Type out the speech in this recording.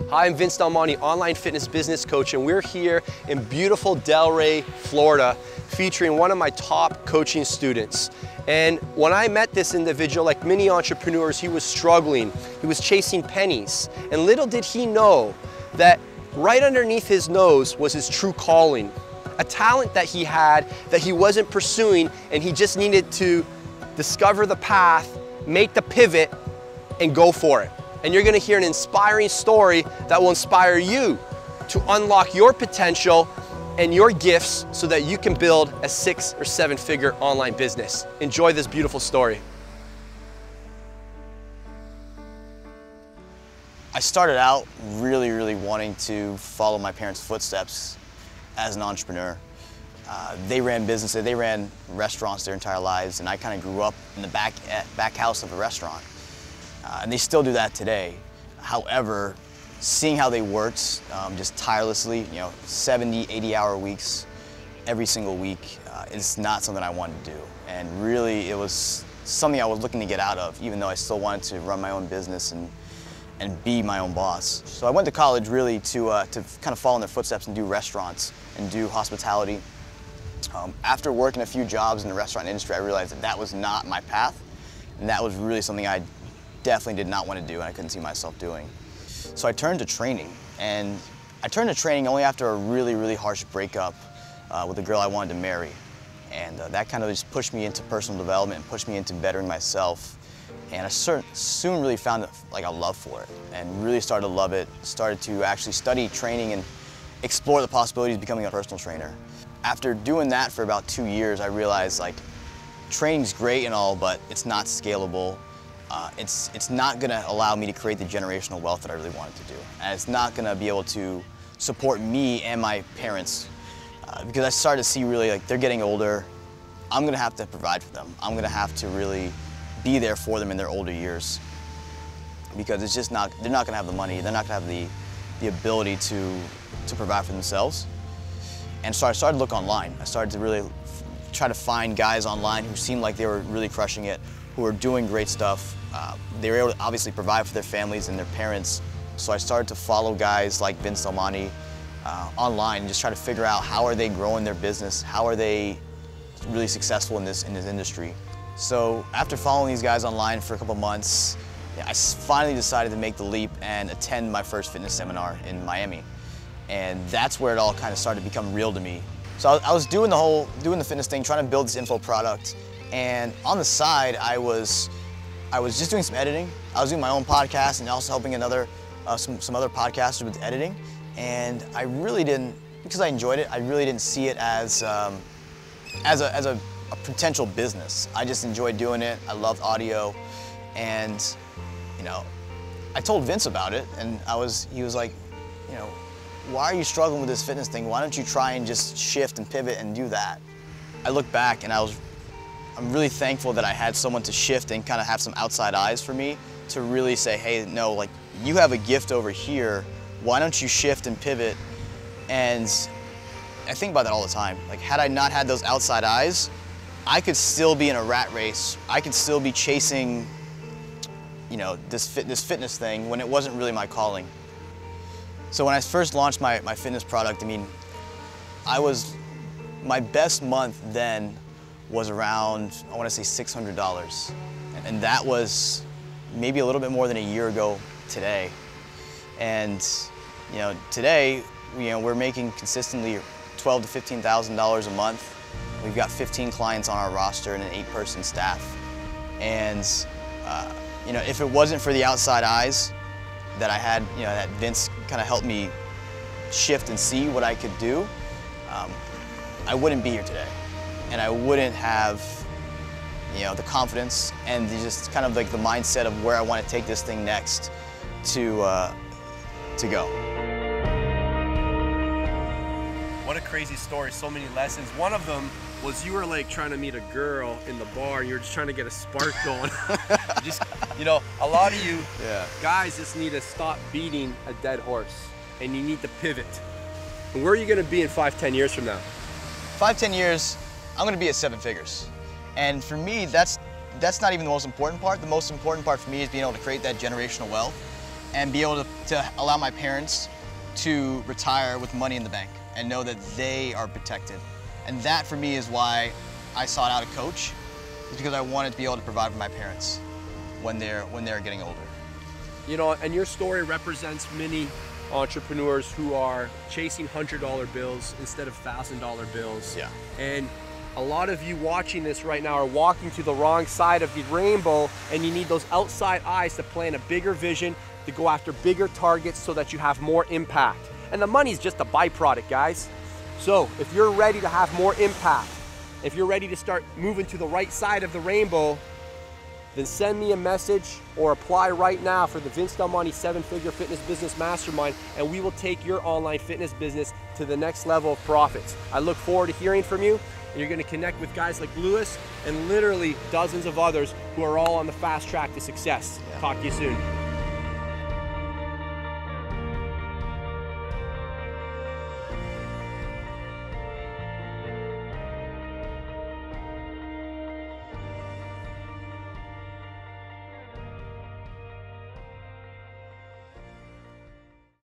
Hi, I'm Vince Del Monte, online fitness business coach, and we're here in beautiful Delray, Florida, featuring one of my top coaching students. And when I met this individual, like many entrepreneurs, he was struggling. He was chasing pennies. And little did he know that right underneath his nose was his true calling, a talent that he had that he wasn't pursuing, and he just needed to discover the path, make the pivot, and go for it. And you're gonna hear an inspiring story that will inspire you to unlock your potential and your gifts so that you can build a 6 or 7 figure online business. Enjoy this beautiful story. I started out really wanting to follow my parents' footsteps as an entrepreneur. They ran businesses, they ran restaurants their entire lives, and I kind of grew up in the back house of a restaurant. And they still do that today. However, seeing how they worked just tirelessly, 70, 80-hour weeks, every single week, is not something I wanted to do. And really, it was something I was looking to get out of, even though I still wanted to run my own business and be my own boss. So I went to college really to kind of follow in their footsteps and do restaurants and do hospitality. After working a few jobs in the restaurant industry, I realized that that was not my path, and that was really something I definitely did not want to do and I couldn't see myself doing. So I turned to training, and I turned to training only after a really harsh breakup with a girl I wanted to marry. And that kind of just pushed me into personal development and pushed me into bettering myself. And I soon really found like a love for it and really started to love it, started to actually study training and explore the possibilities of becoming a personal trainer. After doing that for about 2 years, I realized like training's great and all, but it's not scalable. It's not gonna allow me to create the generational wealth that I really wanted to do. And it's not gonna be able to support me and my parents because I started to see really like they're getting older. I'm gonna have to provide for them. I'm gonna have to really be there for them in their older years because it's just not, they're not gonna have the money, they're not gonna have the ability to provide for themselves. And so I started to look online. I started to really try to find guys online who seemed like they were really crushing it, who were doing great stuff. They were able to obviously provide for their families and their parents. So I started to follow guys like Vince Del Monte online and just try to figure out how are they growing their business, how are they really successful in this industry. So after following these guys online for a couple months, I finally decided to make the leap and attend my first fitness seminar in Miami. And that's where it all kind of started to become real to me. So I was doing the fitness thing, trying to build this info product. And on the side, I was just doing some editing. I was doing my own podcast and also helping some other podcasters with editing. And I really didn't, because I enjoyed it, I really didn't see it as a potential business. I just enjoyed doing it. I loved audio. And, I told Vince about it, and he was like, why are you struggling with this fitness thing? Why don't you try and just shift and pivot and do that? I look back and I'm really thankful that I had someone to shift and kind of have some outside eyes for me to really say, hey, no, like you have a gift over here. Why don't you shift and pivot? And I think about that all the time. Like had I not had those outside eyes, I could still be in a rat race. I could still be chasing, this fitness thing when it wasn't really my calling. So when I first launched my fitness product, my best month then was around, I want to say $600. And that was maybe a little bit more than a year ago today. And, today, we're making consistently $12,000 to $15,000 a month. We've got 15 clients on our roster and an 8-person staff. And, if it wasn't for the outside eyes that I had, that Vince kind of helped me shift and see what I could do, I wouldn't be here today. And I wouldn't have, the confidence and just kind of like the mindset of where I want to take this thing next to go. What a crazy story, so many lessons. One of them was you were like trying to meet a girl in the bar and you were just trying to get a spark going. A lot of you guys just need to stop beating a dead horse and you need to pivot. And where are you gonna be in 5-10 years from now? 5-10 years, I'm gonna be at 7 figures. And for me, that's not even the most important part. The most important part for me is being able to create that generational wealth and be able to allow my parents to retire with money in the bank and know that they are protected. And that for me is why I sought out a coach, is because I wanted to be able to provide for my parents when they're getting older. You know, and your story represents many entrepreneurs who are chasing $100 bills instead of $1,000 bills. Yeah. And a lot of you watching this right now are walking to the wrong side of the rainbow, and you need those outside eyes to plan a bigger vision, to go after bigger targets so that you have more impact. And the money's just a byproduct, guys. So if you're ready to have more impact, if you're ready to start moving to the right side of the rainbow, then send me a message or apply right now for the Vince Del Monte 7-Figure Fitness Business Mastermind, and we will take your online fitness business to the next level of profits. I look forward to hearing from you, and you're gonna connect with guys like Louis and literally dozens of others who are all on the fast track to success. Yeah. Talk to you soon.